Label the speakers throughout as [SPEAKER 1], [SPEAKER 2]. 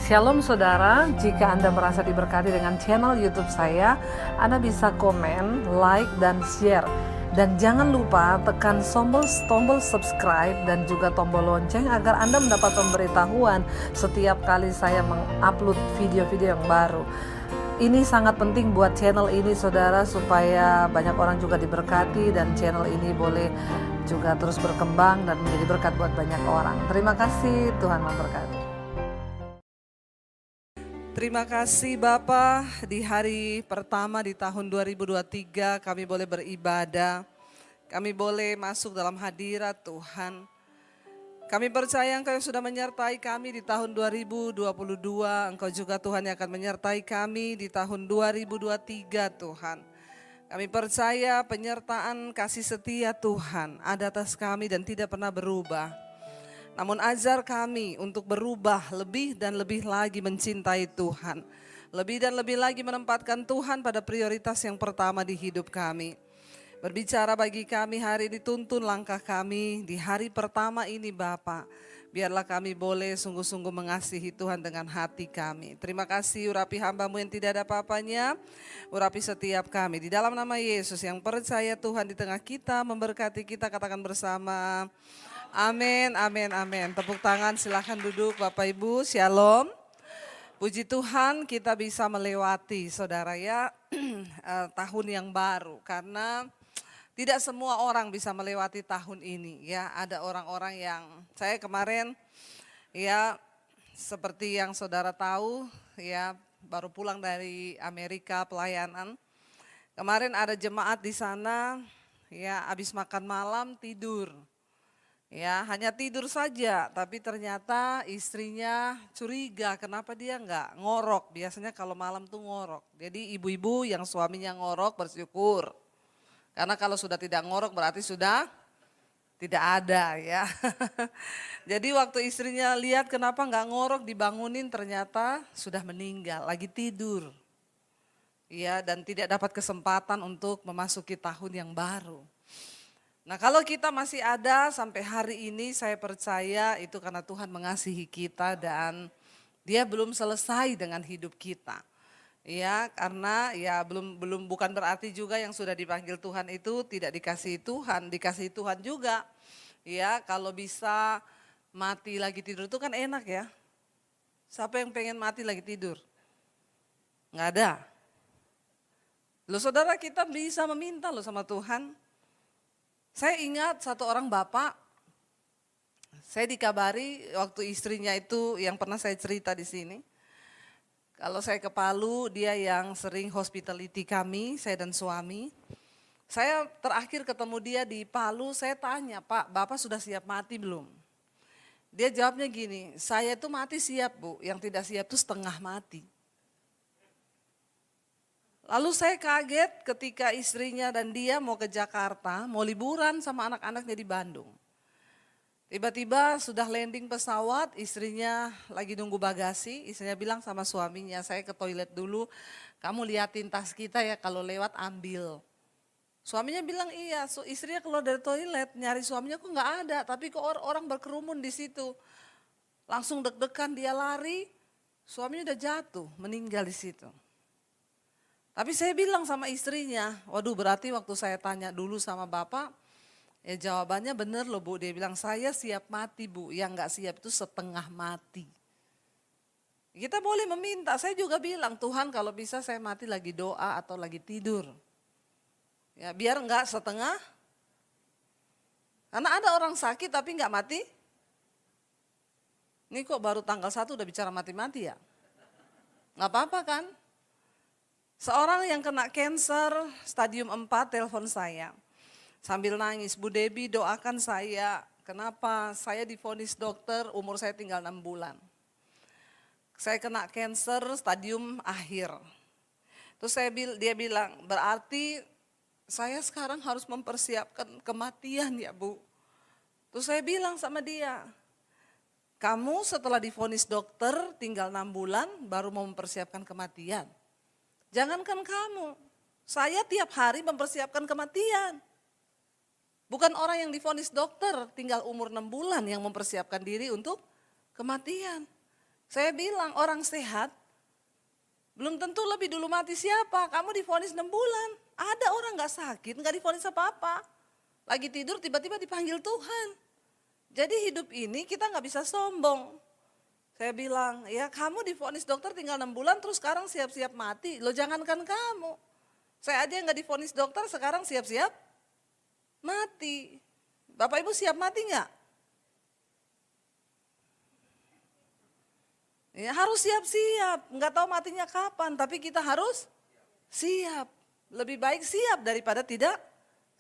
[SPEAKER 1] Shalom saudara, jika Anda merasa diberkati dengan channel YouTube saya, Anda bisa komen, like, dan share. Dan jangan lupa tekan tombol subscribe dan juga tombol lonceng agar Anda mendapat pemberitahuan setiap kali saya mengupload video-video yang baru. Ini sangat penting buat channel ini saudara, supaya banyak orang juga diberkati dan channel ini boleh juga terus berkembang dan menjadi berkat buat banyak orang. Terima kasih, Tuhan memberkati. Terima kasih Bapak, di hari pertama di tahun 2023 kami boleh beribadah, kami boleh masuk dalam hadirat Tuhan. Kami percaya Engkau yang sudah menyertai kami di tahun 2022, Engkau juga Tuhan yang akan menyertai kami di tahun 2023 Tuhan. Kami percaya penyertaan kasih setia Tuhan ada atas kami dan tidak pernah berubah. Namun ajar kami untuk berubah lebih dan lebih lagi mencintai Tuhan. Lebih dan lebih lagi menempatkan Tuhan pada prioritas yang pertama di hidup kami. Berbicara bagi kami hari dituntun langkah kami di hari pertama ini Bapa. Biarlah kami boleh sungguh-sungguh mengasihi Tuhan dengan hati kami. Terima kasih urapi hamba-Mu yang tidak ada apa-apanya. Urapi setiap kami. Di dalam nama Yesus yang percaya Tuhan di tengah kita, memberkati kita, katakan bersama. Amin, amin, amin. Tepuk tangan, silahkan duduk Bapak Ibu, shalom. Puji Tuhan kita bisa melewati saudara ya tahun yang baru. Karena tidak semua orang bisa melewati tahun ini ya. Ada orang-orang yang, saya kemarin ya seperti yang saudara tahu ya, baru pulang dari Amerika pelayanan. Kemarin ada jemaat di sana ya, habis makan malam tidur. Ya, hanya tidur saja, tapi ternyata istrinya curiga kenapa dia enggak ngorok. Biasanya kalau malam tuh ngorok. Jadi ibu-ibu yang suaminya ngorok bersyukur. Karena kalau sudah tidak ngorok berarti sudah tidak ada ya. Jadi waktu istrinya lihat kenapa enggak ngorok, dibangunin, ternyata sudah meninggal, lagi tidur. Ya, dan tidak dapat kesempatan untuk memasuki tahun yang baru. Nah, kalau kita masih ada sampai hari ini, saya percaya itu karena Tuhan mengasihi kita dan Dia belum selesai dengan hidup kita. Ya, karena ya belum bukan berarti juga yang sudah dipanggil Tuhan itu tidak dikasihi Tuhan, dikasihi Tuhan juga. Ya, kalau bisa mati lagi tidur itu kan enak ya. Siapa yang pengen mati lagi tidur? Nggak ada. Loh saudara, kita bisa meminta loh sama Tuhan. Saya ingat satu orang bapak, saya dikabari waktu istrinya itu yang pernah saya cerita di sini. Kalau saya ke Palu, dia yang sering hospitality kami, saya dan suami. Saya terakhir ketemu dia di Palu, saya tanya, Pak, Bapak sudah siap mati belum? Dia jawabnya gini, saya itu mati siap Bu, yang tidak siap itu setengah mati. Lalu saya kaget ketika istrinya dan dia mau ke Jakarta, mau liburan sama anak-anaknya di Bandung. Tiba-tiba sudah landing pesawat, istrinya lagi nunggu bagasi, istrinya bilang sama suaminya, saya ke toilet dulu, kamu liatin tas kita ya, kalau lewat ambil. Suaminya bilang iya, istrinya keluar dari toilet, nyari suaminya kok nggak ada, tapi kok orang berkerumun di situ. Langsung deg-degan dia lari, suaminya udah jatuh, meninggal di situ. Tapi saya bilang sama istrinya, waduh berarti waktu saya tanya dulu sama Bapak, ya jawabannya benar loh Bu. Dia bilang saya siap mati Bu, yang gak siap itu setengah mati. Kita boleh meminta, saya juga bilang Tuhan kalau bisa saya mati lagi doa atau lagi tidur. Ya biar enggak setengah, karena ada orang sakit tapi enggak mati. Ini kok baru tanggal 1 udah bicara mati-mati ya? Gak apa-apa kan? Seorang yang kena cancer stadium 4 telepon saya. Sambil nangis, Bu Debbie doakan saya, kenapa saya divonis dokter umur saya tinggal 6 bulan. Saya kena cancer stadium akhir. Terus dia bilang, berarti saya sekarang harus mempersiapkan kematian ya Bu. Terus saya bilang sama dia, kamu setelah divonis dokter tinggal 6 bulan baru mau mempersiapkan kematian. Jangankan kamu, saya tiap hari mempersiapkan kematian. Bukan orang yang divonis dokter tinggal umur 6 bulan yang mempersiapkan diri untuk kematian. Saya bilang orang sehat belum tentu lebih dulu mati siapa. Kamu divonis 6 bulan. Ada orang gak sakit, gak divonis apa-apa. Lagi tidur tiba-tiba dipanggil Tuhan. Jadi hidup ini kita gak bisa sombong. Saya bilang, ya kamu divonis dokter tinggal 6 bulan terus sekarang siap-siap mati. Loh jangankan kamu. Saya aja yang gak divonis dokter sekarang siap-siap mati. Bapak Ibu siap mati gak? Ya harus siap-siap, nggak tahu matinya kapan, tapi kita harus siap. Lebih baik siap daripada tidak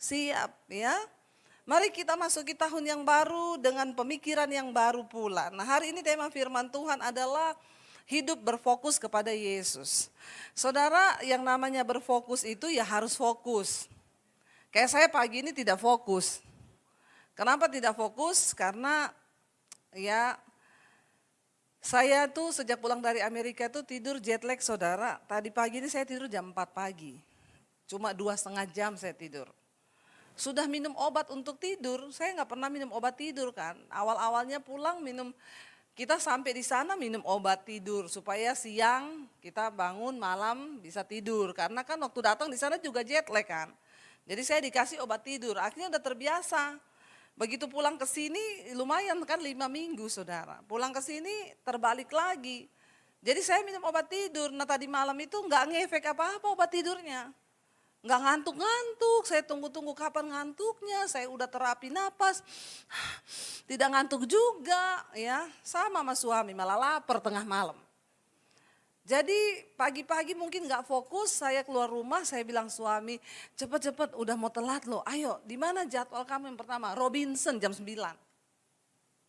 [SPEAKER 1] siap, ya. Mari kita masuki tahun yang baru dengan pemikiran yang baru pula. Nah, hari ini tema firman Tuhan adalah hidup berfokus kepada Yesus. Saudara, yang namanya berfokus itu ya harus fokus. Kayak saya pagi ini tidak fokus. Kenapa tidak fokus? Karena ya saya tuh sejak pulang dari Amerika tuh tidur jet lag saudara. Tadi pagi ini saya tidur jam 4 pagi. Cuma 2,5 jam saya tidur. Sudah minum obat untuk tidur, saya nggak pernah minum obat tidur kan. Awal-awalnya pulang minum, kita sampai di sana minum obat tidur. Supaya siang kita bangun malam bisa tidur. Karena kan waktu datang di sana juga jet lag kan. Jadi saya dikasih obat tidur, akhirnya udah terbiasa. Begitu pulang ke sini lumayan kan 5 minggu saudara. Pulang ke sini terbalik lagi. Jadi saya minum obat tidur. Nah tadi malam itu nggak ngefek apa-apa obat tidurnya. Nggak ngantuk-ngantuk. Saya tunggu-tunggu kapan ngantuknya. Saya udah terapi napas. Tidak ngantuk juga ya. Sama sama suami malah lapar tengah malam. Jadi pagi-pagi mungkin nggak fokus, saya keluar rumah, saya bilang suami, cepet-cepet udah mau telat loh, ayo di mana jadwal kamu yang pertama? Robinson jam 9.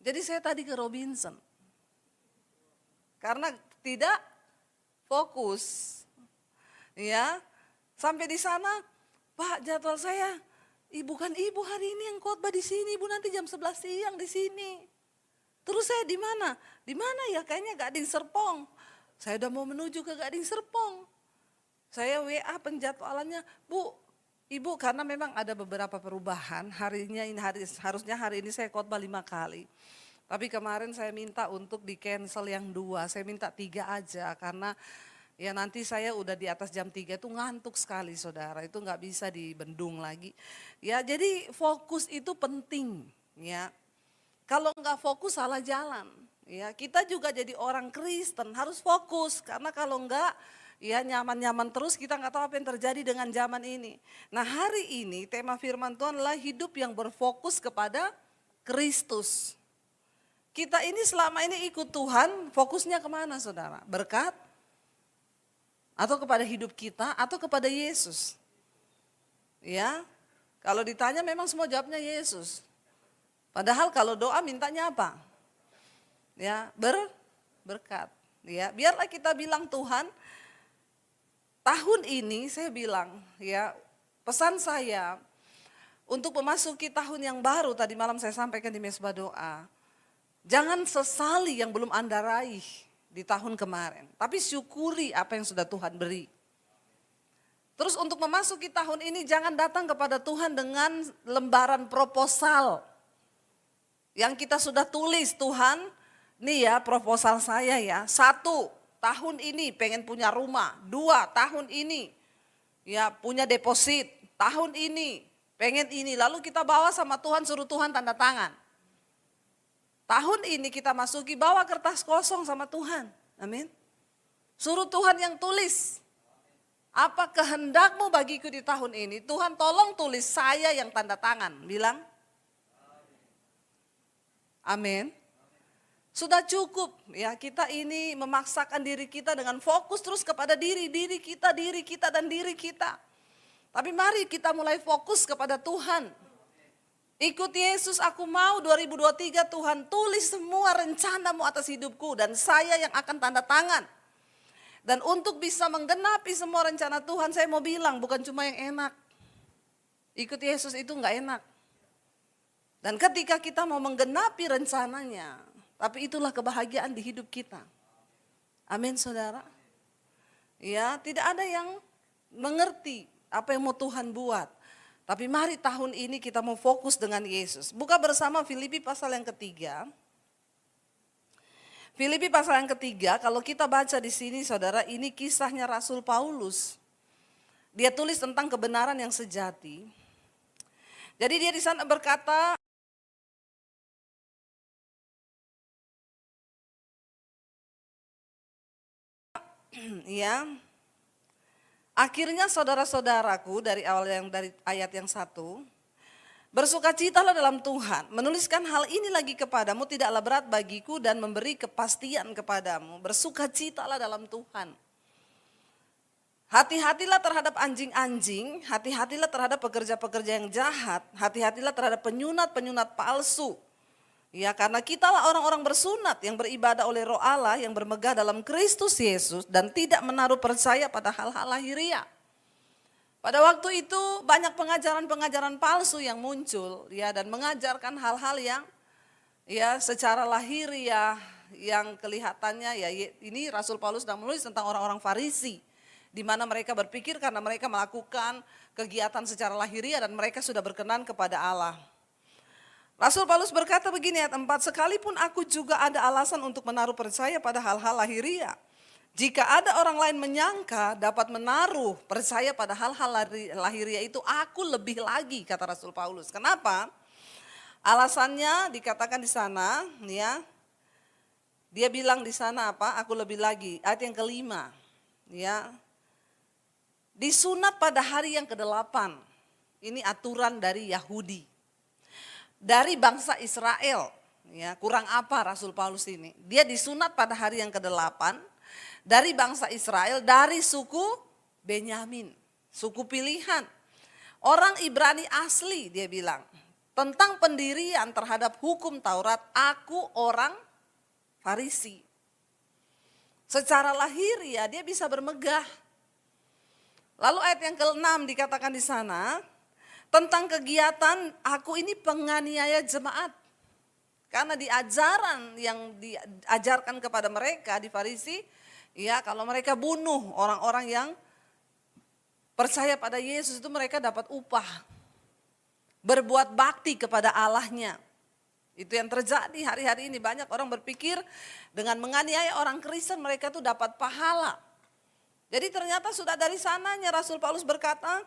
[SPEAKER 1] Jadi saya tadi ke Robinson. Karena tidak fokus. Ya, sampai di sana, Pak jadwal saya, ibu kan ibu hari ini yang khotbah di sini, ibu nanti jam 11 siang di sini. Terus saya di mana? Di mana ya? Kayaknya Gading Serpong. Saya udah mau menuju ke Gading Serpong. Saya WA penjadwalannya, Bu, Ibu karena memang ada beberapa perubahan. Harusnya hari ini saya khotbah 5 kali. Tapi kemarin saya minta untuk di cancel yang 2. Saya minta 3 aja karena ya nanti saya udah di atas jam 3 itu ngantuk sekali saudara. Itu nggak bisa dibendung lagi. Ya jadi fokus itu penting ya. Kalau nggak fokus salah jalan. Ya, kita juga jadi orang Kristen harus fokus karena kalau enggak ya nyaman-nyaman terus kita enggak tahu apa yang terjadi dengan zaman ini. Nah hari ini tema firman Tuhan adalah hidup yang berfokus kepada Kristus. Kita ini selama ini ikut Tuhan fokusnya kemana saudara? Berkat? Atau kepada hidup kita atau kepada Yesus? Ya, kalau ditanya memang semua jawabnya Yesus. Padahal kalau doa mintanya apa? Ya, berkat. Ya, biarlah kita bilang Tuhan, tahun ini saya bilang, ya, pesan saya untuk memasuki tahun yang baru tadi malam saya sampaikan di mesbah doa. Jangan sesali yang belum Anda raih di tahun kemarin, tapi syukuri apa yang sudah Tuhan beri. Terus untuk memasuki tahun ini jangan datang kepada Tuhan dengan lembaran proposal yang kita sudah tulis, Tuhan. Nih ya proposal saya ya, 1 tahun ini pengen punya rumah, 2 tahun ini ya punya deposit, tahun ini pengen ini, lalu kita bawa sama Tuhan suruh Tuhan tanda tangan. Tahun ini kita masuki bawa kertas kosong sama Tuhan, amin. Suruh Tuhan yang tulis, apa kehendakmu bagiku di tahun ini, Tuhan tolong tulis saya yang tanda tangan, bilang amin. Sudah cukup ya kita ini memaksakan diri kita dengan fokus terus kepada diri kita dan diri kita. Tapi mari kita mulai fokus kepada Tuhan. Ikut Yesus aku mau 2023 Tuhan tulis semua rencanamu atas hidupku dan saya yang akan tanda tangan. Dan untuk bisa menggenapi semua rencana Tuhan saya mau bilang bukan cuma yang enak. Ikut Yesus itu enggak enak. Dan ketika kita mau menggenapi rencananya, tapi itulah kebahagiaan di hidup kita. Amin saudara. Ya tidak ada yang mengerti apa yang mau Tuhan buat. Tapi mari tahun ini kita mau fokus dengan Yesus. Buka bersama Filipi pasal yang ketiga. Filipi pasal yang ketiga, kalau kita baca di sini saudara, ini kisahnya Rasul Paulus. Dia tulis tentang kebenaran yang sejati. Jadi dia di sana berkata, ya, akhirnya saudara-saudaraku dari ayat yang 1, bersukacitalah dalam Tuhan. Menuliskan hal ini lagi kepadamu tidaklah berat bagiku dan memberi kepastian kepadamu. Bersukacitalah dalam Tuhan. Hati-hatilah terhadap anjing-anjing, hati-hatilah terhadap pekerja-pekerja yang jahat, hati-hatilah terhadap penyunat-penyunat palsu. Ya, karena kitalah orang-orang bersunat yang beribadah oleh Roh Allah yang bermegah dalam Kristus Yesus dan tidak menaruh percaya pada hal-hal lahiriah. Pada waktu itu banyak pengajaran-pengajaran palsu yang muncul, ya, dan mengajarkan hal-hal yang ya secara lahiriah yang kelihatannya ya ini Rasul Paulus sedang menulis tentang orang-orang Farisi, di mana mereka berpikir karena mereka melakukan kegiatan secara lahiriah dan mereka sudah berkenan kepada Allah. Rasul Paulus berkata begini ayat 4, sekalipun aku juga ada alasan untuk menaruh percaya pada hal-hal lahiriah. Jika ada orang lain menyangka dapat menaruh percaya pada hal-hal lahiriah itu, aku lebih lagi, kata Rasul Paulus. Kenapa? Alasannya dikatakan di sana, ya. Dia bilang di sana apa? Aku lebih lagi. Ayat yang kelima, ya. Disunat pada hari yang ke-8. Ini aturan dari Yahudi. Dari bangsa Israel, ya. Kurang apa Rasul Paulus ini? Dia disunat pada hari yang ke-8. Dari bangsa Israel, dari suku Benyamin, suku pilihan. Orang Ibrani asli, dia bilang. Tentang pendirian terhadap hukum Taurat, aku orang Farisi. Secara lahiriah dia bisa bermegah. Lalu ayat yang ke-6 dikatakan di sana, tentang kegiatan aku ini penganiaya jemaat. Karena di ajaran yang diajarkan kepada mereka di Farisi, ya, kalau mereka bunuh orang-orang yang percaya pada Yesus itu mereka dapat upah. Berbuat bakti kepada Allahnya. Itu yang terjadi hari-hari ini. Banyak orang berpikir dengan menganiaya orang Kristen mereka tuh dapat pahala. Jadi ternyata sudah dari sananya Rasul Paulus berkata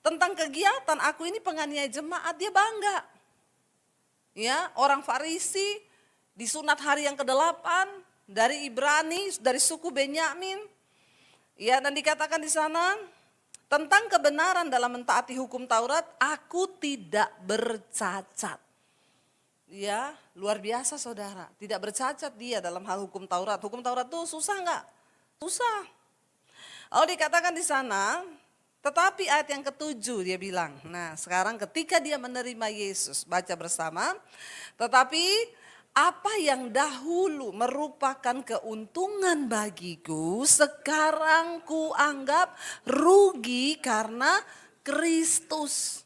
[SPEAKER 1] tentang kegiatan aku ini penganiaya jemaat, dia bangga. Ya, orang Farisi disunat hari yang ke-8. Dari Ibrani, dari suku Benyamin. Ya, dan dikatakan di sana tentang kebenaran dalam mentaati hukum Taurat, aku tidak bercacat. Ya, luar biasa saudara, tidak bercacat dia dalam hal hukum Taurat. Hukum Taurat itu susah enggak? Susah. Lalu dikatakan di sana, tetapi ayat yang ke-7 dia bilang, nah sekarang ketika dia menerima Yesus, baca bersama, tetapi apa yang dahulu merupakan keuntungan bagiku, sekarang kuanggap rugi karena Kristus.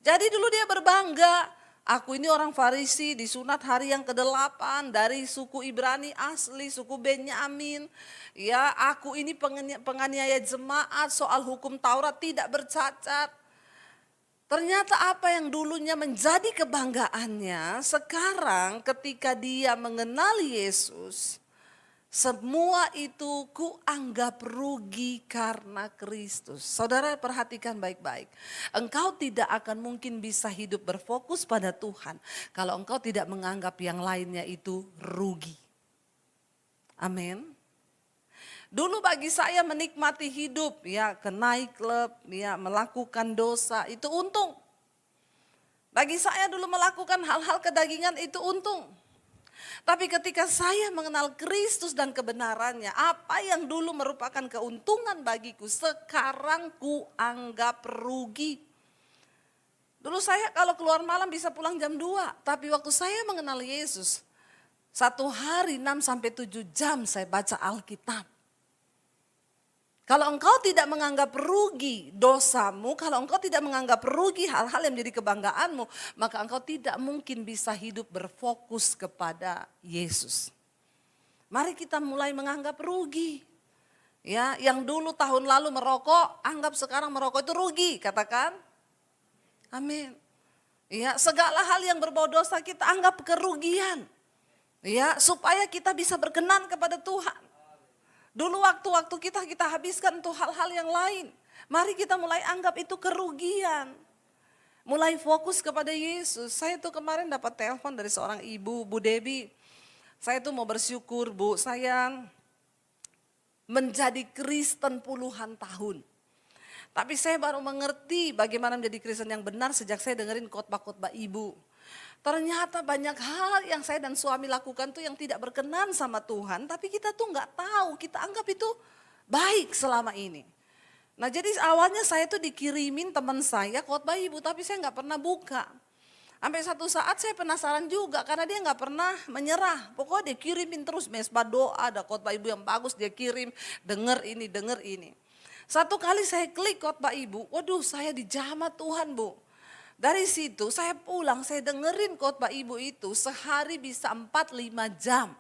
[SPEAKER 1] Jadi dulu dia berbangga, aku ini orang Farisi disunat hari yang ke-8 dari suku Ibrani asli, suku Benyamin. Ya, aku ini penganiaya jemaat, soal hukum Taurat tidak bercacat. Ternyata apa yang dulunya menjadi kebanggaannya, sekarang ketika dia mengenal Yesus, semua itu kuanggap rugi karena Kristus. Saudara perhatikan baik-baik, engkau tidak akan mungkin bisa hidup berfokus pada Tuhan kalau engkau tidak menganggap yang lainnya itu rugi. Amin. Dulu bagi saya menikmati hidup, ya, ke nightclub, ya, melakukan dosa itu untung. Bagi saya dulu melakukan hal-hal kedagingan itu untung. Tapi ketika saya mengenal Kristus dan kebenarannya, apa yang dulu merupakan keuntungan bagiku, sekarang kuanggap rugi. Dulu saya kalau keluar malam bisa pulang jam 2, tapi waktu saya mengenal Yesus, satu hari 6-7 jam saya baca Alkitab. Kalau engkau tidak menganggap rugi dosamu, kalau engkau tidak menganggap rugi hal-hal yang menjadi kebanggaanmu, maka engkau tidak mungkin bisa hidup berfokus kepada Yesus. Mari kita mulai menganggap rugi. Ya, yang dulu tahun lalu merokok, anggap sekarang merokok itu rugi, katakan. Amin. Ya, segala hal yang berbau dosa kita anggap kerugian. Ya, supaya kita bisa berkenan kepada Tuhan. Dulu waktu-waktu kita habiskan untuk hal-hal yang lain. Mari kita mulai anggap itu kerugian. Mulai fokus kepada Yesus. Saya tuh kemarin dapat telepon dari seorang ibu, Bu Debi. Saya tuh mau bersyukur, Bu, saya menjadi Kristen puluhan tahun. Tapi saya baru mengerti bagaimana menjadi Kristen yang benar sejak saya dengerin khotbah-khotbah ibu. Ternyata banyak hal yang saya dan suami lakukan tuh yang tidak berkenan sama Tuhan. Tapi kita tuh nggak tahu, kita anggap itu baik selama ini. Nah jadi awalnya saya tuh dikirimin teman saya khotbah ibu, tapi saya nggak pernah buka. Sampai satu saat saya penasaran juga karena dia nggak pernah menyerah. Pokoknya dia kirimin terus mesbah doa, ada khotbah ibu yang bagus dia kirim, denger ini, denger ini. Satu kali saya klik khotbah ibu, waduh saya dijamah Tuhan, Bu. Dari situ saya pulang, saya dengerin khotbah ibu itu sehari bisa 4-5 jam.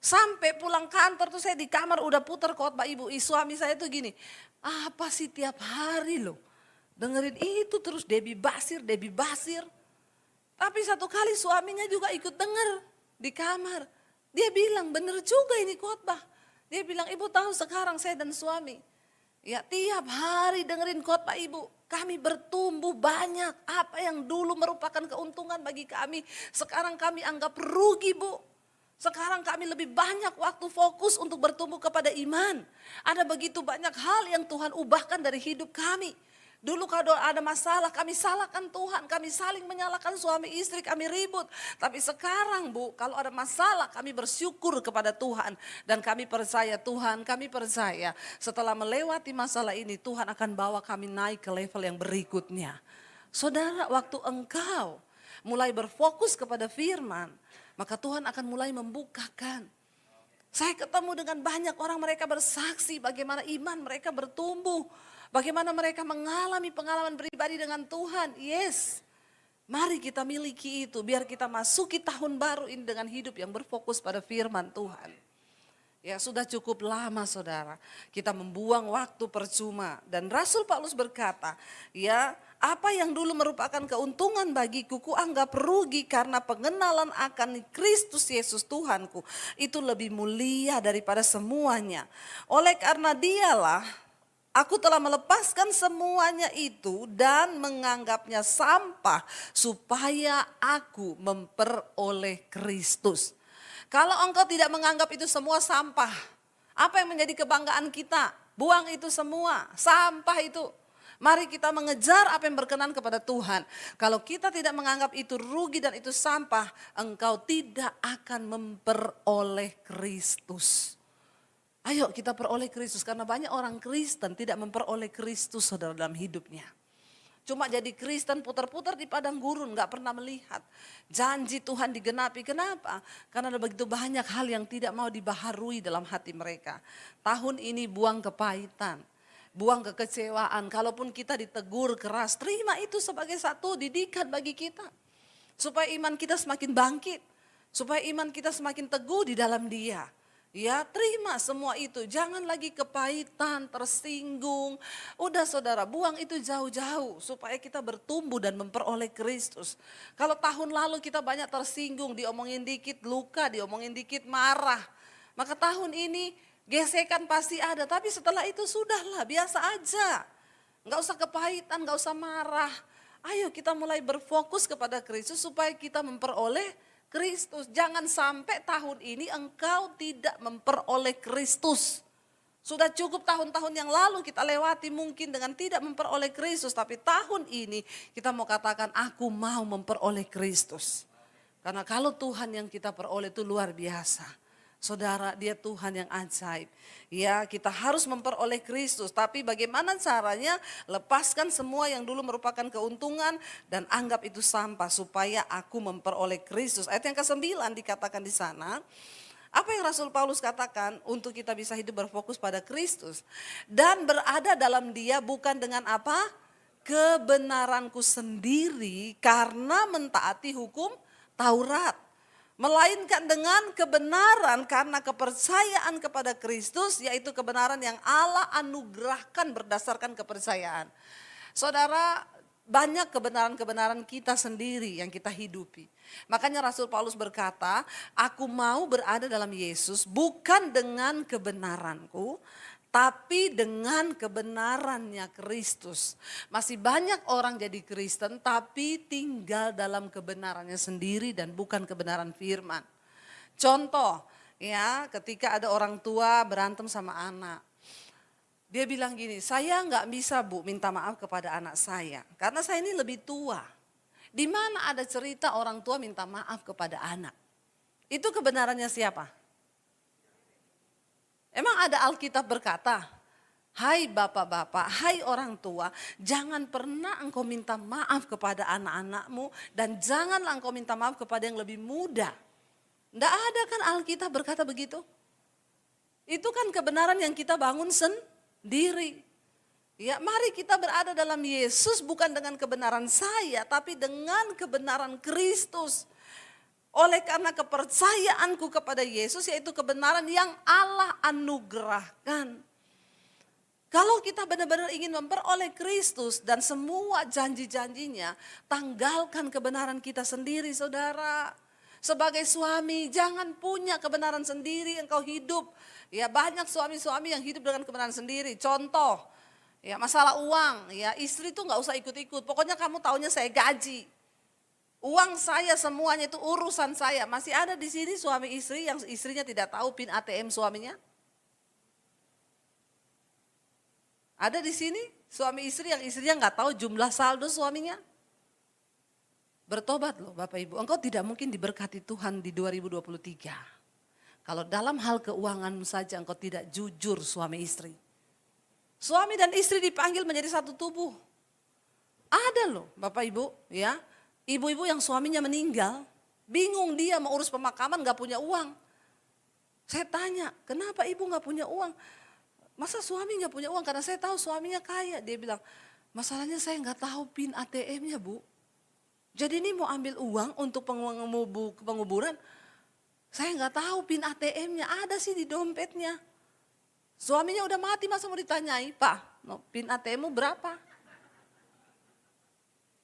[SPEAKER 1] Sampai pulang kantor tuh saya di kamar udah putar khotbah ibu. Suami saya tuh gini, apa sih tiap hari loh dengerin itu terus Debbie Basir. Tapi satu kali suaminya juga ikut denger di kamar. Dia bilang bener juga ini khotbah. Dia bilang ibu tahu sekarang saya dan suami. Ya tiap hari dengerin khotbah ibu. Kami bertumbuh banyak. Apa yang dulu merupakan keuntungan bagi kami. Sekarang kami anggap rugi, Bu. Sekarang kami lebih banyak waktu fokus untuk bertumbuh kepada iman. Ada begitu banyak hal yang Tuhan ubahkan dari hidup kami. Dulu kalau ada masalah kami salahkan Tuhan, kami saling menyalahkan suami istri, kami ribut. Tapi sekarang Bu, kalau ada masalah kami bersyukur kepada Tuhan. Dan kami percaya Tuhan, kami percaya setelah melewati masalah ini Tuhan akan bawa kami naik ke level yang berikutnya. Saudara, waktu engkau mulai berfokus kepada firman, maka Tuhan akan mulai membukakan. Saya ketemu dengan banyak orang, mereka bersaksi bagaimana iman mereka bertumbuh. Bagaimana mereka mengalami pengalaman pribadi dengan Tuhan. Yes, mari kita miliki itu biar kita masuki tahun baru ini dengan hidup yang berfokus pada firman Tuhan. Ya sudah cukup lama saudara, kita membuang waktu percuma. Dan Rasul Paulus berkata, ya apa yang dulu merupakan keuntungan bagiku, kuanggap rugi karena pengenalan akan Kristus Yesus Tuhanku. Itu lebih mulia daripada semuanya. Oleh karena dialah, aku telah melepaskan semuanya itu dan menganggapnya sampah supaya aku memperoleh Kristus. Kalau engkau tidak menganggap itu semua sampah, apa yang menjadi kebanggaan kita? Buang itu semua, sampah itu. Mari kita mengejar apa yang berkenan kepada Tuhan. Kalau kita tidak menganggap itu rugi dan itu sampah, engkau tidak akan memperoleh Kristus. Ayo kita peroleh Kristus, karena banyak orang Kristen tidak memperoleh Kristus saudara dalam hidupnya. Cuma jadi Kristen putar-putar di padang gurun, gak pernah melihat janji Tuhan digenapi. Kenapa? Karena ada begitu banyak hal yang tidak mau dibaharui dalam hati mereka. Tahun ini buang kepahitan, buang kekecewaan. Kalaupun kita ditegur keras, terima itu sebagai satu didikan bagi kita. Supaya iman kita semakin bangkit, supaya iman kita semakin teguh di dalam Dia. Ya terima semua itu, jangan lagi kepahitan, tersinggung. Udah saudara, buang itu jauh-jauh supaya kita bertumbuh dan memperoleh Kristus. Kalau tahun lalu kita banyak tersinggung, diomongin dikit luka, diomongin dikit marah. Maka tahun ini gesekan pasti ada, tapi setelah itu sudahlah biasa aja. Gak usah kepahitan, gak usah marah. Ayo kita mulai berfokus kepada Kristus supaya kita memperoleh Kristus. Jangan sampai tahun ini engkau tidak memperoleh Kristus. Sudah cukup tahun-tahun yang lalu kita lewati mungkin dengan tidak memperoleh Kristus. Tapi tahun ini kita mau katakan aku mau memperoleh Kristus. Karena kalau Tuhan yang kita peroleh itu luar biasa. Saudara, Dia Tuhan yang ajaib. Ya, kita harus memperoleh Kristus. Tapi bagaimana caranya? Lepaskan semua yang dulu merupakan keuntungan dan anggap itu sampah supaya aku memperoleh Kristus. Ayat yang ke-9 dikatakan di sana. Apa yang Rasul Paulus katakan untuk kita bisa hidup berfokus pada Kristus dan berada dalam Dia bukan dengan apa? Kebenaranku sendiri karena mentaati hukum Taurat. Melainkan dengan kebenaran karena kepercayaan kepada Kristus, yaitu kebenaran yang Allah anugerahkan berdasarkan kepercayaan. Saudara, banyak kebenaran-kebenaran kita sendiri yang kita hidupi. Makanya Rasul Paulus berkata, aku mau berada dalam Yesus bukan dengan kebenaranku, tapi dengan kebenarannya Kristus. Masih banyak orang jadi Kristen tapi tinggal dalam kebenarannya sendiri dan bukan kebenaran firman. Contoh, ya, ketika ada orang tua berantem sama anak. Dia bilang gini, saya nggak bisa Bu minta maaf kepada anak saya karena saya ini lebih tua. Di mana ada cerita orang tua minta maaf kepada anak? Itu kebenarannya siapa? Emang ada Alkitab berkata, hai bapak-bapak, hai orang tua, jangan pernah engkau minta maaf kepada anak-anakmu dan janganlah engkau minta maaf kepada yang lebih muda. Nggak ada kan Alkitab berkata begitu? Itu kan kebenaran yang kita bangun sendiri. Ya, mari kita berada dalam Yesus bukan dengan kebenaran saya, tapi dengan kebenaran Kristus. Oleh karena kepercayaanku kepada Yesus, yaitu kebenaran yang Allah anugerahkan. Kalau kita benar-benar ingin memperoleh Kristus dan semua janji-janjinya, tanggalkan kebenaran kita sendiri, saudara. Sebagai suami, jangan punya kebenaran sendiri engkau hidup. Ya, banyak suami-suami yang hidup dengan kebenaran sendiri. Contoh, ya, masalah uang, ya, istri tuh nggak usah ikut-ikut. Pokoknya kamu taunya saya gaji. Uang saya semuanya itu urusan saya. Masih ada di sini suami istri yang istrinya tidak tahu PIN ATM suaminya? Ada di sini suami istri yang istrinya nggak tahu jumlah saldo suaminya? Bertobat loh Bapak Ibu, engkau tidak mungkin diberkati Tuhan di 2023. Kalau dalam hal keuangan saja engkau tidak jujur suami istri. Suami dan istri dipanggil menjadi satu tubuh. Ada loh Bapak Ibu, ya. Ibu-ibu yang suaminya meninggal, bingung dia mau urus pemakaman gak punya uang. Saya tanya, kenapa ibu gak punya uang? Masa suami gak punya uang? Karena saya tahu suaminya kaya. Dia bilang, masalahnya saya gak tahu PIN ATM-nya Bu. Jadi ini mau ambil uang untuk penguburan, saya gak tahu PIN ATM-nya, ada sih di dompetnya. Suaminya udah mati masa mau ditanyai, Pak, PIN ATM-mu berapa?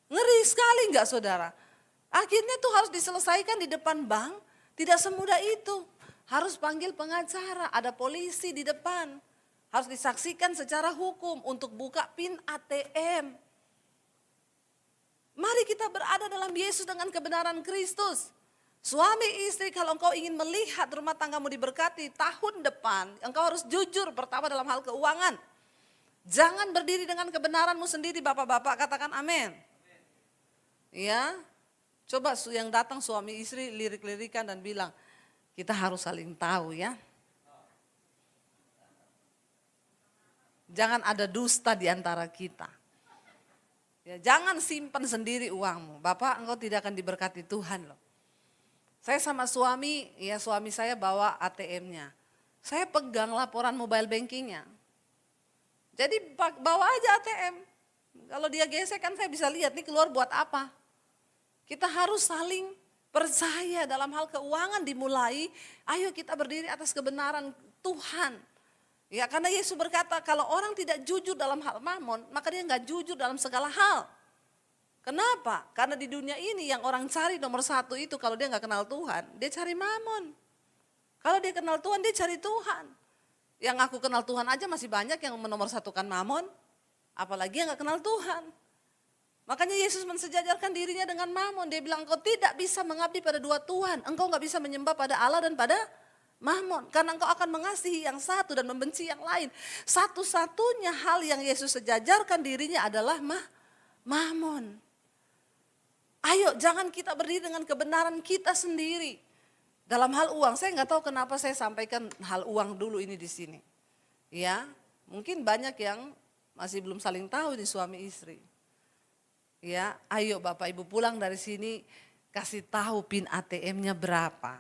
[SPEAKER 1] Ngeri sekali enggak saudara? Akhirnya tuh harus diselesaikan di depan bank, tidak semudah itu. Harus panggil pengacara, ada polisi di depan. Harus disaksikan secara hukum untuk buka PIN ATM. Mari kita berada dalam Yesus dengan kebenaran Kristus. Suami istri kalau engkau ingin melihat rumah tanggamu diberkati tahun depan, engkau harus jujur pertama dalam hal keuangan. Jangan berdiri dengan kebenaranmu sendiri bapak-bapak, katakan amin. Ya, coba yang datang suami istri lirik-lirikan dan bilang, kita harus saling tahu ya. Jangan ada dusta di antara kita. Ya, jangan simpan sendiri uangmu. Bapak, engkau tidak akan diberkati Tuhan loh. Saya sama suami, ya suami saya bawa ATM-nya. Saya pegang laporan mobile bankingnya. Jadi bawa aja ATM. Kalau dia gesek kan saya bisa lihat nih keluar buat apa. Kita harus saling percaya dalam hal keuangan dimulai. Ayo kita berdiri atas kebenaran Tuhan. Ya karena Yesus berkata kalau orang tidak jujur dalam hal mamon, maka dia nggak jujur dalam segala hal. Kenapa? Karena di dunia ini yang orang cari nomor satu itu kalau dia nggak kenal Tuhan, dia cari mamon. Kalau dia kenal Tuhan, dia cari Tuhan. Yang aku kenal Tuhan aja masih banyak yang menomorsatukan mamon, apalagi yang nggak kenal Tuhan. Makanya Yesus mensejajarkan dirinya dengan mamon. Dia bilang engkau tidak bisa mengabdi pada dua Tuhan. Engkau nggak bisa menyembah pada Allah dan pada mamon. Karena engkau akan mengasihi yang satu dan membenci yang lain. Satu-satunya hal yang Yesus sejajarkan dirinya adalah mamon. Ayo jangan kita berdiri dengan kebenaran kita sendiri. Dalam hal uang, saya nggak tahu kenapa saya sampaikan hal uang dulu ini di sini. Ya, mungkin banyak yang masih belum saling tahu ini suami istri. Ya, ayo Bapak Ibu pulang dari sini kasih tahu PIN ATM-nya berapa.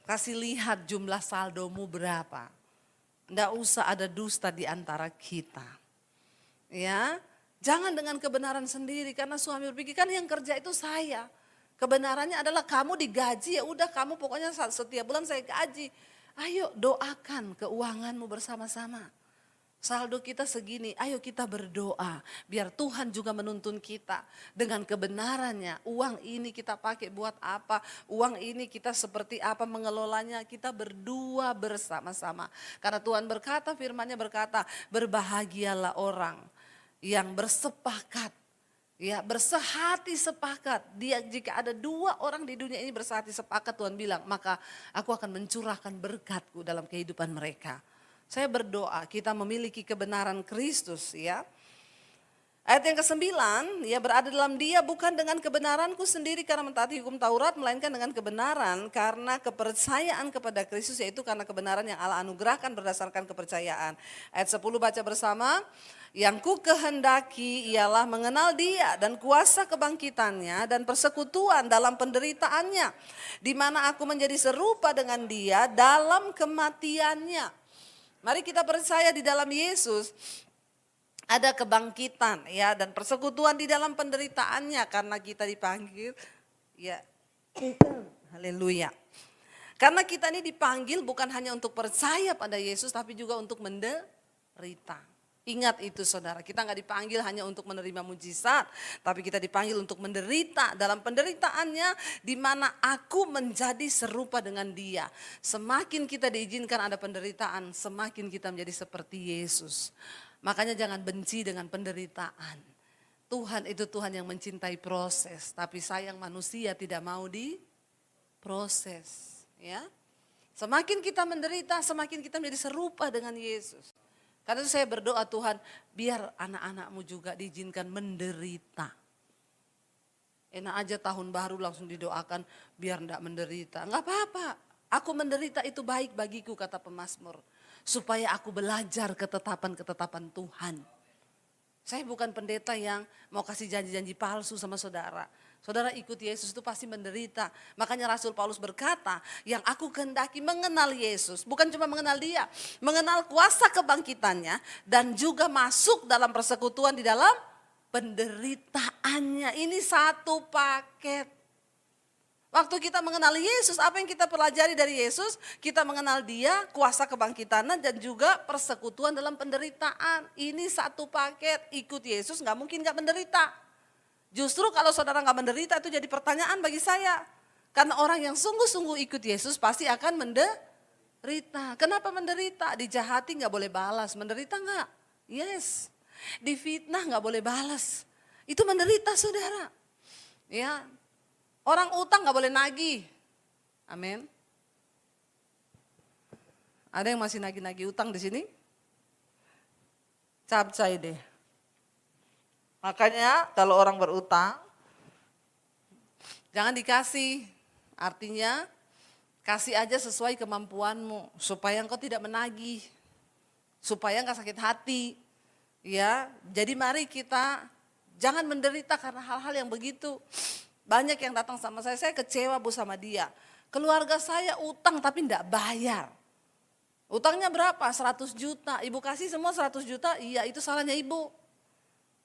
[SPEAKER 1] Kasih lihat jumlah saldomu berapa. Enggak usah ada dusta di antara kita. Ya, jangan dengan kebenaran sendiri karena suami berpikir kan yang kerja itu saya. Kebenarannya adalah kamu digaji ya udah kamu pokoknya setiap bulan saya gaji. Ayo doakan keuanganmu bersama-sama. Saldo kita segini, ayo kita berdoa. Biar Tuhan juga menuntun kita dengan kebenarannya. Uang ini kita pakai buat apa, uang ini kita seperti apa mengelolanya. Kita berdua bersama-sama. Karena Tuhan berkata, firman-Nya berkata, berbahagialah orang yang bersepakat. Ya, bersehati sepakat. Dia jika ada 2 orang di dunia ini bersehati sepakat, Tuhan bilang, maka aku akan mencurahkan berkat-Ku dalam kehidupan mereka. Saya berdoa kita memiliki kebenaran Kristus ya. Ayat yang ke-9, ya berada dalam Dia bukan dengan kebenaranku sendiri karena mentaati hukum Taurat, melainkan dengan kebenaran karena kepercayaan kepada Kristus, yaitu karena kebenaran yang Allah anugerahkan berdasarkan kepercayaan. Ayat 10 baca bersama, yang ku kehendaki ialah mengenal Dia dan kuasa kebangkitannya dan persekutuan dalam penderitaannya, di mana aku menjadi serupa dengan Dia dalam kematiannya. Mari kita percaya di dalam Yesus ada kebangkitan ya dan persekutuan di dalam penderitaannya karena kita dipanggil ya. Haleluya. Karena kita ini dipanggil bukan hanya untuk percaya pada Yesus tapi juga untuk menderita. Ingat itu saudara, kita nggak dipanggil hanya untuk menerima mujizat, tapi kita dipanggil untuk menderita. Dalam penderitaannya di mana aku menjadi serupa dengan Dia. Semakin kita diizinkan ada penderitaan, semakin kita menjadi seperti Yesus. Makanya jangan benci dengan penderitaan. Tuhan itu Tuhan yang mencintai proses, tapi sayang manusia tidak mau diproses. Ya, semakin kita menderita, semakin kita menjadi serupa dengan Yesus. Karena itu saya berdoa Tuhan, biar anak-anak-Mu juga diizinkan menderita. Enak aja tahun baru langsung didoakan biar enggak menderita. Enggak apa-apa, aku menderita itu baik bagiku kata pemazmur. Supaya aku belajar ketetapan-ketetapan Tuhan. Saya bukan pendeta yang mau kasih janji-janji palsu sama saudara. Saudara ikut Yesus itu pasti menderita. Makanya Rasul Paulus berkata, yang aku kehendaki mengenal Yesus. Bukan cuma mengenal Dia, mengenal kuasa kebangkitannya dan juga masuk dalam persekutuan di dalam penderitaannya. Ini satu paket. Waktu kita mengenal Yesus, apa yang kita pelajari dari Yesus? Kita mengenal Dia, kuasa kebangkitannya dan juga persekutuan dalam penderitaan. Ini satu paket, ikut Yesus gak mungkin gak menderita. Justru kalau saudara gak menderita itu jadi pertanyaan bagi saya. Karena orang yang sungguh-sungguh ikut Yesus pasti akan menderita. Kenapa menderita? Dijahati gak boleh balas, menderita gak? Yes. Difitnah gak boleh balas. Itu menderita saudara. Ya. Orang utang gak boleh nagih. Amin. Ada yang masih nagih-nagih utang di sini? Capcay deh. Makanya kalau orang berutang, jangan dikasih. Artinya kasih aja sesuai kemampuanmu. Supaya engkau tidak menagih. Supaya enggak sakit hati. Ya, jadi mari kita jangan menderita karena hal-hal yang begitu. Banyak yang datang sama saya kecewa Bu sama dia. Keluarga saya utang tapi enggak bayar. Utangnya berapa? 100 juta. Ibu kasih semua 100 juta, iya itu salahnya ibu.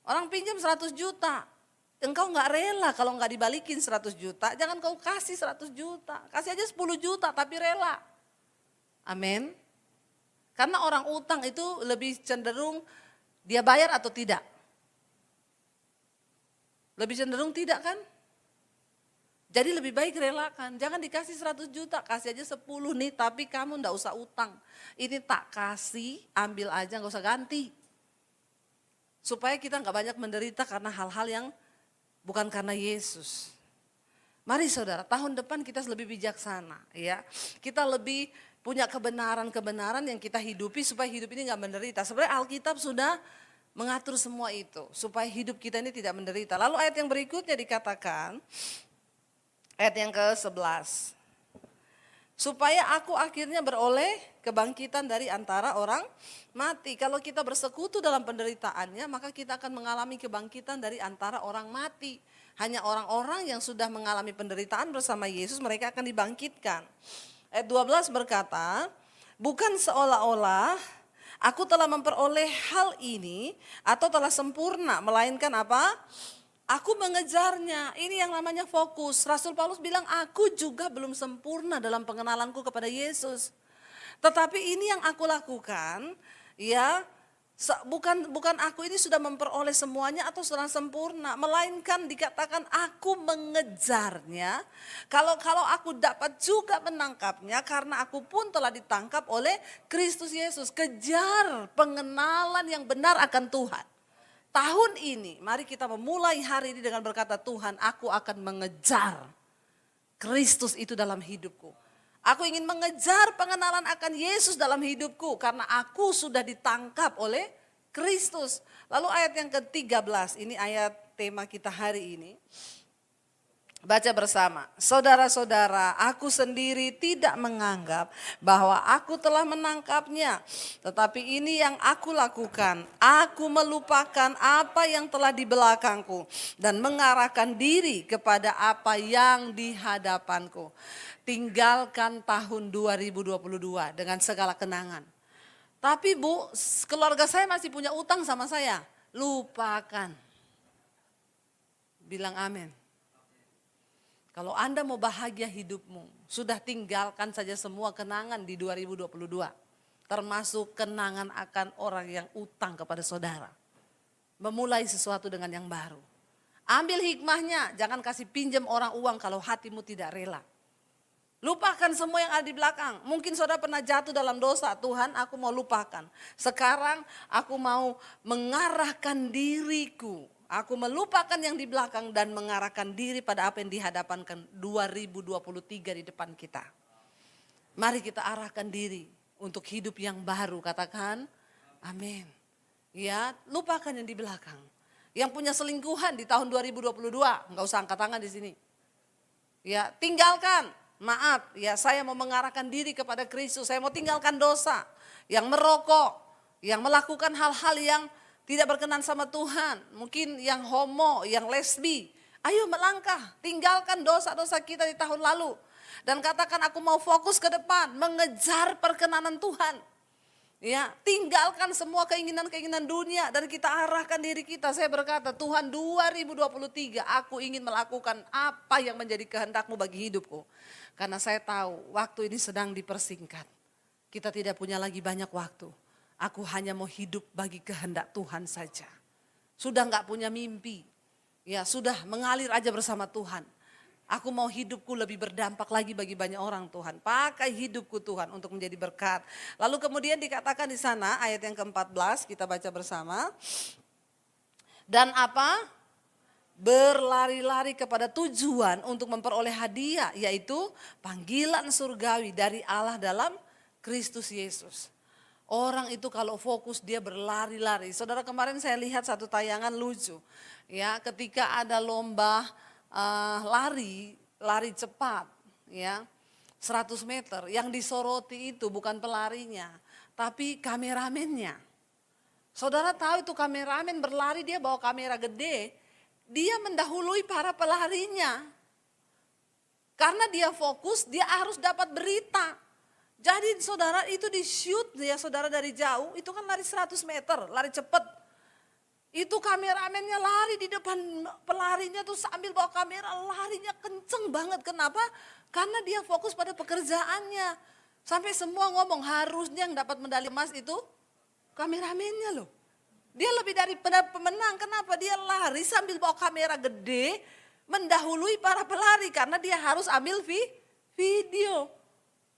[SPEAKER 1] Orang pinjam 100 juta. Engkau enggak rela kalau enggak dibalikin 100 juta. Jangan kau kasih 100 juta. Kasih aja 10 juta tapi rela. Amin. Karena orang utang itu lebih cenderung dia bayar atau tidak. Lebih cenderung tidak kan? Jadi lebih baik relakan. Jangan dikasih 100 juta. Kasih aja 10 nih tapi kamu enggak usah utang. Ini tak kasih, ambil aja enggak usah ganti. Supaya kita enggak banyak menderita karena hal-hal yang bukan karena Yesus. Mari saudara, tahun depan kita lebih bijaksana ya. Kita lebih punya kebenaran-kebenaran yang kita hidupi supaya hidup ini enggak menderita. Sebenarnya Alkitab sudah mengatur semua itu supaya hidup kita ini tidak menderita. Lalu ayat yang berikutnya dikatakan, ayat yang ke-11. Supaya aku akhirnya beroleh kebangkitan dari antara orang mati. Kalau kita bersekutu dalam penderitaannya, maka kita akan mengalami kebangkitan dari antara orang mati. Hanya orang-orang yang sudah mengalami penderitaan bersama Yesus, mereka akan dibangkitkan. Ayat 12 berkata, bukan seolah-olah aku telah memperoleh hal ini atau telah sempurna, melainkan apa? Aku mengejarnya, ini yang namanya fokus. Rasul Paulus bilang, aku juga belum sempurna dalam pengenalanku kepada Yesus. Tetapi ini yang aku lakukan, ya Bukan aku ini sudah memperoleh semuanya atau sudah sempurna, melainkan dikatakan aku mengejarnya. Kalau aku dapat juga menangkapnya, karena aku pun telah ditangkap oleh Kristus Yesus. Kejar pengenalan yang benar akan Tuhan. Tahun ini mari kita memulai hari ini dengan berkata, Tuhan, aku akan mengejar Kristus itu dalam hidupku. Aku ingin mengejar pengenalan akan Yesus dalam hidupku karena aku sudah ditangkap oleh Kristus. Lalu ayat yang ke-13, ini ayat tema kita hari ini. Baca bersama. Saudara-saudara, aku sendiri tidak menganggap bahwa aku telah menangkapnya. Tetapi ini yang aku lakukan. Aku melupakan apa yang telah di belakangku dan mengarahkan diri kepada apa yang di hadapanku. Tinggalkan tahun 2022 dengan segala kenangan. Tapi Bu, keluarga saya masih punya utang sama saya. Lupakan. Bilang amin. Kalau Anda mau bahagia hidupmu, sudah tinggalkan saja semua kenangan di 2022. Termasuk kenangan akan orang yang utang kepada saudara. Memulai sesuatu dengan yang baru. Ambil hikmahnya, jangan kasih pinjam orang uang kalau hatimu tidak rela. Lupakan semua yang ada di belakang. Mungkin saudara pernah jatuh dalam dosa. Tuhan, aku mau lupakan. Sekarang aku mau mengarahkan diriku. Aku melupakan yang di belakang dan mengarahkan diri pada apa yang dihadapan 2023 di depan kita. Mari kita arahkan diri untuk hidup yang baru. Katakan amin. Ya, lupakan yang di belakang. Yang punya selingkuhan di tahun 2022, enggak usah angkat tangan di sini. Ya, tinggalkan. Maaf, ya saya mau mengarahkan diri kepada Kristus. Saya mau tinggalkan dosa, yang merokok, yang melakukan hal-hal yang tidak berkenan sama Tuhan. Mungkin yang homo, yang lesbi. Ayo melangkah, tinggalkan dosa-dosa kita di tahun lalu. Dan katakan aku mau fokus ke depan, mengejar perkenanan Tuhan. Ya, tinggalkan semua keinginan-keinginan dunia dan kita arahkan diri kita. Saya berkata, Tuhan 2023 aku ingin melakukan apa yang menjadi kehendak-Mu bagi hidupku. Karena saya tahu waktu ini sedang dipersingkat. Kita tidak punya lagi banyak waktu. Aku hanya mau hidup bagi kehendak Tuhan saja. Sudah enggak punya mimpi. Ya, sudah mengalir aja bersama Tuhan. Aku mau hidupku lebih berdampak lagi bagi banyak orang Tuhan. Pakai hidupku Tuhan untuk menjadi berkat. Lalu kemudian dikatakan di sana ayat yang ke-14 kita baca bersama. Dan apa? Berlari-lari kepada tujuan untuk memperoleh hadiah, yaitu panggilan surgawi dari Allah dalam Kristus Yesus. Orang itu kalau fokus dia berlari-lari. Saudara, kemarin saya lihat satu tayangan lucu. Ya, ketika ada lomba lari cepat, ya 100 meter. Yang disoroti itu bukan pelarinya, tapi kameramennya. Saudara tahu itu kameramen berlari, dia bawa kamera gede. Dia mendahului para pelarinya. Karena dia fokus, dia harus dapat berita. Jadi saudara itu di shoot ya saudara dari jauh, itu kan lari 100 meter, lari cepat. Itu kameramennya lari di depan pelarinya tuh sambil bawa kamera, larinya kenceng banget. Kenapa? Karena dia fokus pada pekerjaannya. Sampai semua ngomong harusnya yang dapat medali emas itu kameramennya loh. Dia lebih dari pemenang. Kenapa? Dia lari sambil bawa kamera gede mendahului para pelari karena dia harus ambil video.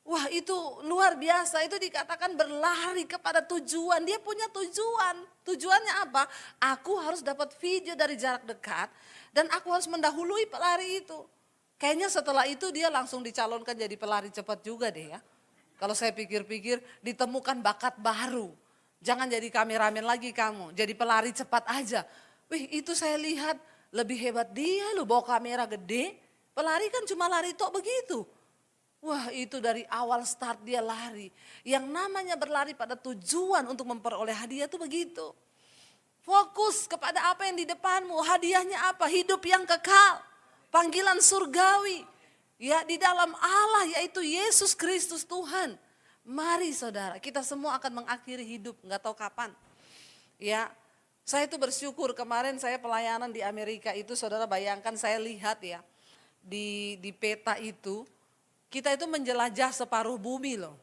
[SPEAKER 1] Wah itu luar biasa, itu dikatakan berlari kepada tujuan, dia punya tujuan. Tujuannya apa? Aku harus dapat video dari jarak dekat dan aku harus mendahului pelari itu. Kayaknya setelah itu dia langsung dicalonkan jadi pelari cepat juga deh ya. Kalau saya pikir-pikir ditemukan bakat baru. Jangan jadi kameramen lagi kamu, jadi pelari cepat aja. Wih itu saya lihat lebih hebat dia loh bawa kamera gede. Pelari kan cuma lari tok begitu. Wah itu dari awal start dia lari. Yang namanya berlari pada tujuan untuk memperoleh hadiah itu begitu. Fokus kepada apa yang di depanmu. Hadiahnya apa? Hidup yang kekal. Panggilan surgawi. Ya di dalam Allah yaitu Yesus Kristus Tuhan. Mari saudara kita semua akan mengakhiri hidup. Gak tahu kapan. Ya saya itu bersyukur kemarin saya pelayanan di Amerika itu. Saudara bayangkan saya lihat ya. Di peta itu. Kita itu menjelajah separuh bumi loh.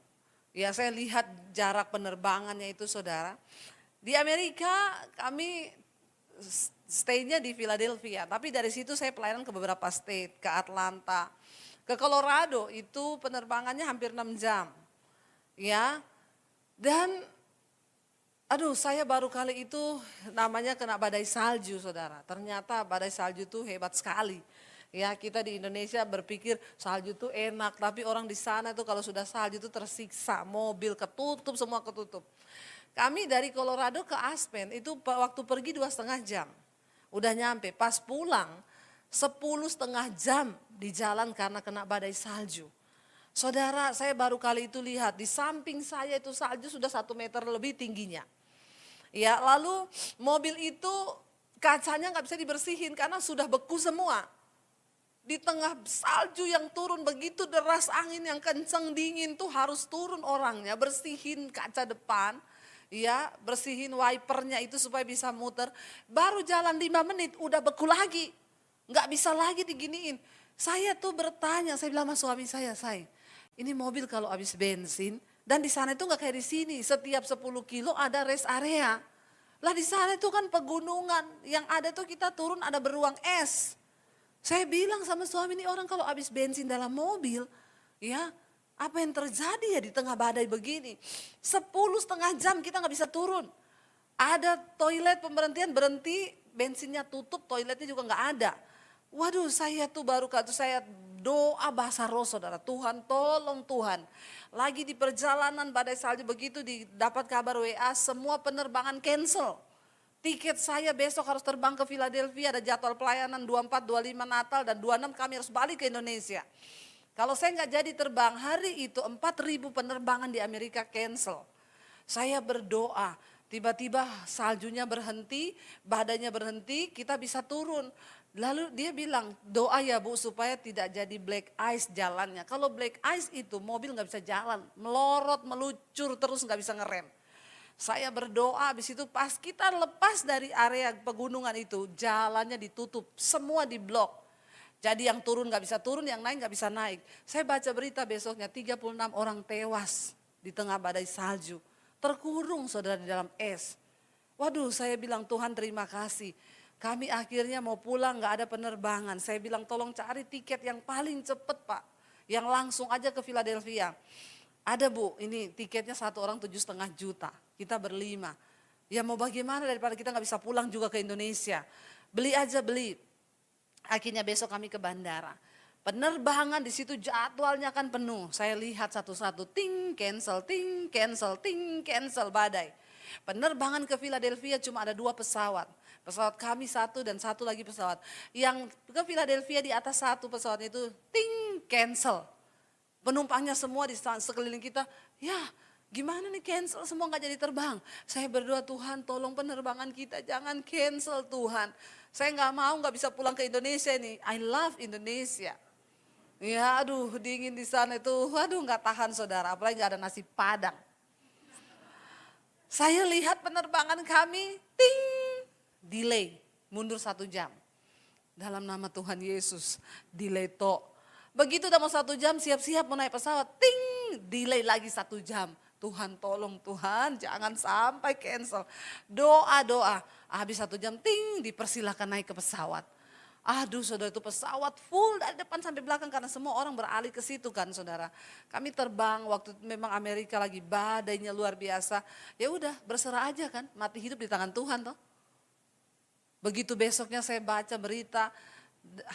[SPEAKER 1] Ya saya lihat jarak penerbangannya itu saudara. Di Amerika kami stay-nya di Philadelphia, tapi dari situ saya pelayanan ke beberapa state, ke Atlanta, ke Colorado itu penerbangannya hampir 6 jam. Ya. Dan aduh, saya baru kali itu namanya kena badai salju, Saudara. Ternyata badai salju itu hebat sekali. Ya, kita di Indonesia berpikir salju itu enak, tapi orang di sana itu kalau sudah salju itu tersiksa, mobil ketutup, semua ketutup. Kami dari Colorado ke Aspen itu waktu pergi 2,5 jam. Udah nyampe, pas pulang 10,5 jam di jalan karena kena badai salju. Saudara, saya baru kali itu lihat di samping saya itu salju sudah 1 meter lebih tingginya. Ya, lalu mobil itu kacanya nggak bisa dibersihin karena sudah beku semua. Di tengah salju yang turun begitu deras, angin yang kencang dingin tuh harus turun orangnya bersihin kaca depan. Ya, bersihin wipernya itu supaya bisa muter. Baru jalan 5 menit udah beku lagi. Nggak bisa lagi diginiin. Saya tuh bertanya, saya bilang sama suami saya, ini mobil kalau habis bensin, dan di sana itu nggak kayak di sini, setiap 10 kilo ada rest area. Lah di sana itu kan pegunungan, yang ada tuh kita turun ada beruang es. Saya bilang sama suami, ini orang kalau habis bensin dalam mobil, ya apa yang terjadi ya di tengah badai begini. 10,5 jam kita nggak bisa turun. Ada toilet pemberhentian, berhenti, bensinnya tutup, toiletnya juga nggak ada. Waduh, saya tuh baru saya doa bahasa roh, Saudara. Tuhan, tolong Tuhan. Lagi di perjalanan badai salju begitu dapat kabar WA, semua penerbangan cancel. Tiket saya besok harus terbang ke Philadelphia, ada jadwal pelayanan 24, 25 Natal dan 26 kami harus balik ke Indonesia. Kalau saya nggak jadi terbang hari itu 4.000 penerbangan di Amerika cancel. Saya berdoa, tiba-tiba saljunya berhenti, badainya berhenti, kita bisa turun. Lalu dia bilang, doa ya Bu supaya tidak jadi black ice jalannya. Kalau black ice itu mobil nggak bisa jalan, melorot, meluncur terus nggak bisa ngerem. Saya berdoa, habis itu pas kita lepas dari area pegunungan itu, jalannya ditutup, semua diblok. Jadi yang turun gak bisa turun, yang naik gak bisa naik. Saya baca berita besoknya 36 orang tewas di tengah badai salju. Terkurung Saudara di dalam es. Waduh, saya bilang Tuhan terima kasih. Kami akhirnya mau pulang gak ada penerbangan. Saya bilang tolong cari tiket yang paling cepat Pak. Yang langsung aja ke Philadelphia. Ada Bu, ini tiketnya 1 orang 7,5 juta. Kita berlima. Ya mau bagaimana daripada kita gak bisa pulang juga ke Indonesia. Beli aja beli. Akhirnya besok kami ke bandara. Penerbangan di situ jadwalnya kan penuh. Saya lihat satu-satu, ting, cancel, badai. Penerbangan ke Philadelphia cuma ada 2 pesawat. Pesawat kami 1 dan 1 lagi pesawat. Yang ke Philadelphia di atas 1 pesawatnya itu, ting, cancel. Penumpangnya semua di sekeliling kita, ya gimana nih cancel semua gak jadi terbang. Saya berdoa Tuhan tolong penerbangan kita jangan cancel Tuhan. Saya gak bisa pulang ke Indonesia nih. I love Indonesia. Ya aduh dingin di sana itu, waduh gak tahan Saudara. Apalagi gak ada nasi padang. Saya lihat penerbangan kami, ting, delay, mundur 1 jam. Dalam nama Tuhan Yesus, delay tok. Begitu udah mau 1 jam siap-siap mau naik pesawat, ting, delay lagi 1 jam. Tuhan tolong Tuhan jangan sampai cancel. Doa. Habis 1 jam ting dipersilakan naik ke pesawat. Aduh Saudara itu pesawat full dari depan sampai belakang karena semua orang beralih ke situ kan Saudara. Kami terbang waktu memang Amerika lagi badainya luar biasa. Ya udah berserah aja kan mati hidup di tangan Tuhan toh. Begitu besoknya saya baca berita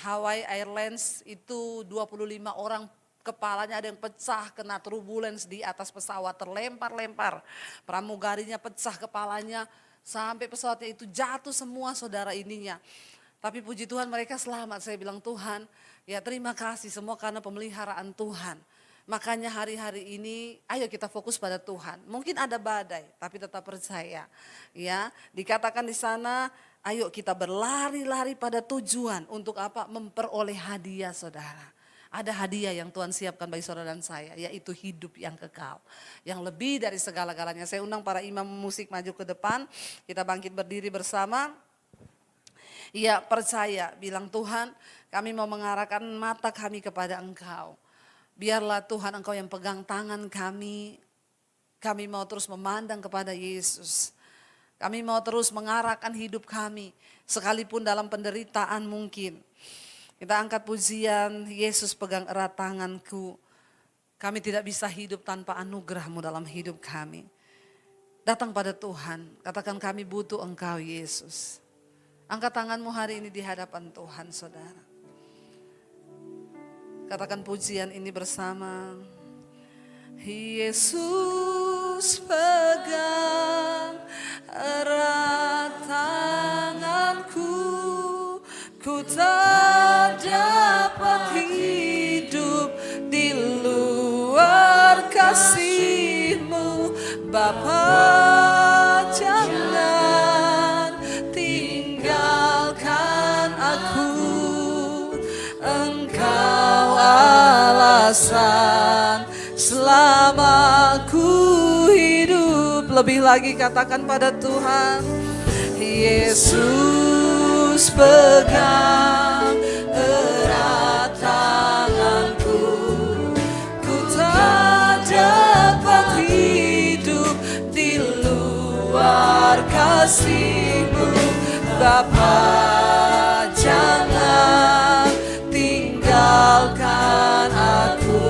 [SPEAKER 1] Hawaii Airlines itu 25 orang kepalanya ada yang pecah, kena turbulence di atas pesawat, terlempar-lempar. Pramugarinya pecah kepalanya, sampai pesawatnya itu jatuh semua Saudara ininya. Tapi puji Tuhan mereka selamat. Saya bilang Tuhan, ya terima kasih semua karena pemeliharaan Tuhan. Makanya hari-hari ini ayo kita fokus pada Tuhan. Mungkin ada badai, tapi tetap percaya. Ya, dikatakan di sana, ayo kita berlari-lari pada tujuan untuk apa? Memperoleh hadiah Saudara. Ada hadiah yang Tuhan siapkan bagi saudara dan saya, yaitu hidup yang kekal. Yang lebih dari segala-galanya. Saya undang para imam musik maju ke depan, kita bangkit berdiri bersama. Ya percaya, bilang Tuhan kami mau mengarahkan mata kami kepada Engkau. Biarlah Tuhan Engkau yang pegang tangan kami mau terus memandang kepada Yesus. Kami mau terus mengarahkan hidup kami, sekalipun dalam penderitaan mungkin. Kita angkat pujian, Yesus pegang erat tanganku. Kami tidak bisa hidup tanpa anugerah-Mu dalam hidup kami. Datang pada Tuhan, katakan kami butuh Engkau Yesus. Angkat tanganmu hari ini di hadapan Tuhan saudara. Katakan pujian ini bersama. Yesus pegang erat tanganku, ku tak dapat hidup di luar kasih-Mu. Bapa, jangan tinggalkan aku, Engkau alasan selama ku hidup. Lebih lagi katakan pada Tuhan, Yesus pegang erat tanganku, ku tak dapat hidup di luar kasih-Mu. Bapa, jangan tinggalkan aku,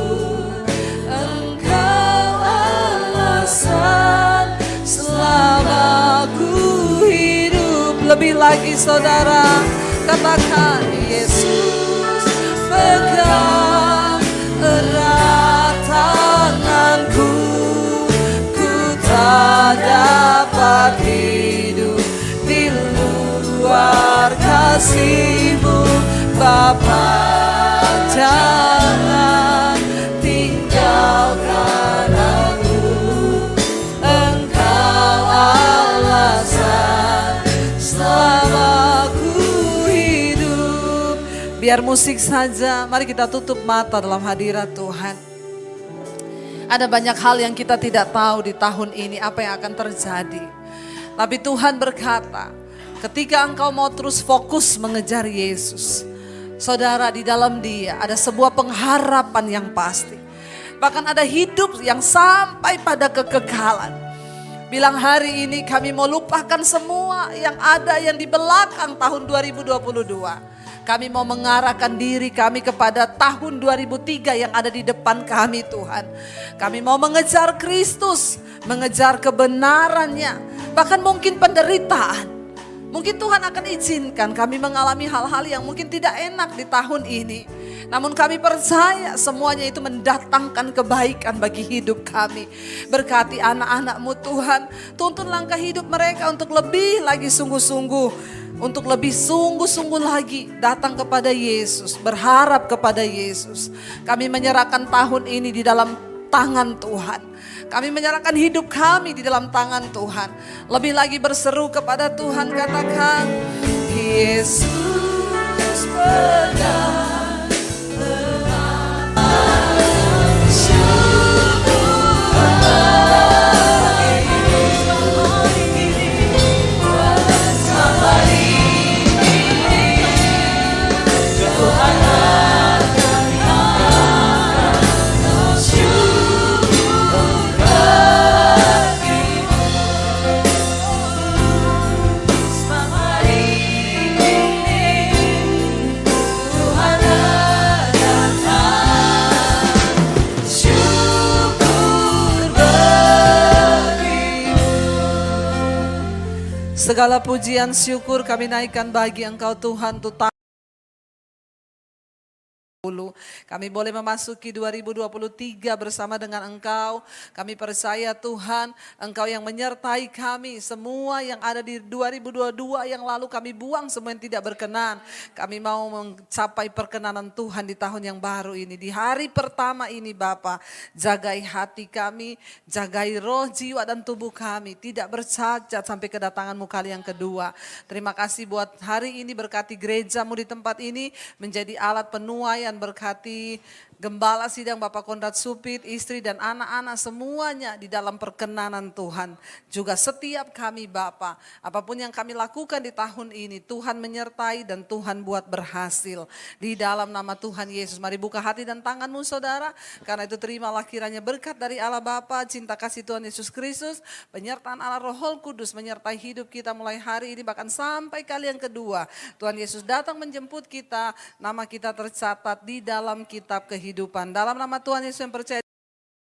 [SPEAKER 1] selama ku hidup. Lebih lagi saudara, katakan Yesus pegang erat tanganku, ku tak dapat hidup di luar kasih-Mu. Bapa, jangan tinggalkan aku, Engkau alasan selama ku hidup. Biar musik saja, mari kita tutup mata dalam hadirat Tuhan. Ada banyak hal yang kita tidak tahu di tahun ini apa yang akan terjadi. Tapi Tuhan berkata, ketika engkau mau terus fokus mengejar Yesus, saudara, di dalam Dia ada sebuah pengharapan yang pasti. Bahkan ada hidup yang sampai pada kekekalan. Bilang hari ini kami mau lupakan semua yang ada yang di belakang tahun 2022. Kami mau mengarahkan diri kami kepada tahun 2003 yang ada di depan kami Tuhan. Kami mau mengejar Kristus, mengejar kebenarannya. Bahkan mungkin penderitaan. Mungkin Tuhan akan izinkan kami mengalami hal-hal yang mungkin tidak enak di tahun ini. Namun kami percaya semuanya itu mendatangkan kebaikan bagi hidup kami. Berkati anak-anak-Mu Tuhan. Tuntun langkah hidup mereka untuk lebih lagi sungguh-sungguh. Untuk lebih sungguh-sungguh lagi datang kepada Yesus. Berharap kepada Yesus. Kami menyerahkan tahun ini di dalam tangan Tuhan. Kami menyerahkan hidup kami di dalam tangan Tuhan. Lebih lagi berseru kepada Tuhan, katakan Yesus pegang erat segala pujian syukur kami naikkan bagi Engkau Tuhan. Kami boleh memasuki 2023 bersama dengan Engkau. Kami percaya Tuhan, Engkau yang menyertai kami. Semua yang ada di 2022 yang lalu kami buang semua yang tidak berkenan. Kami mau mencapai perkenanan Tuhan di tahun yang baru ini. Di hari pertama ini Bapa, jagai hati kami, jagai roh, jiwa dan tubuh kami. Tidak bercacat sampai kedatangan-Mu kali yang kedua. Terima kasih buat hari ini, berkati gereja-Mu di tempat ini menjadi alat penuaian, berkati Gembala sidang Bapak Konrad Supit, istri dan anak-anak semuanya di dalam perkenanan Tuhan. Juga setiap kami Bapak, apapun yang kami lakukan di tahun ini, Tuhan menyertai dan Tuhan buat berhasil. Di dalam nama Tuhan Yesus, mari buka hati dan tanganmu saudara. Karena itu terimalah kiranya berkat dari Allah Bapa, cinta kasih Tuhan Yesus Kristus, penyertaan Allah Roh Kudus menyertai hidup kita mulai hari ini bahkan sampai kali yang kedua. Tuhan Yesus datang menjemput kita, nama kita tercatat di dalam kitab kehidupan. Dalam nama Tuhan Yesus yang percaya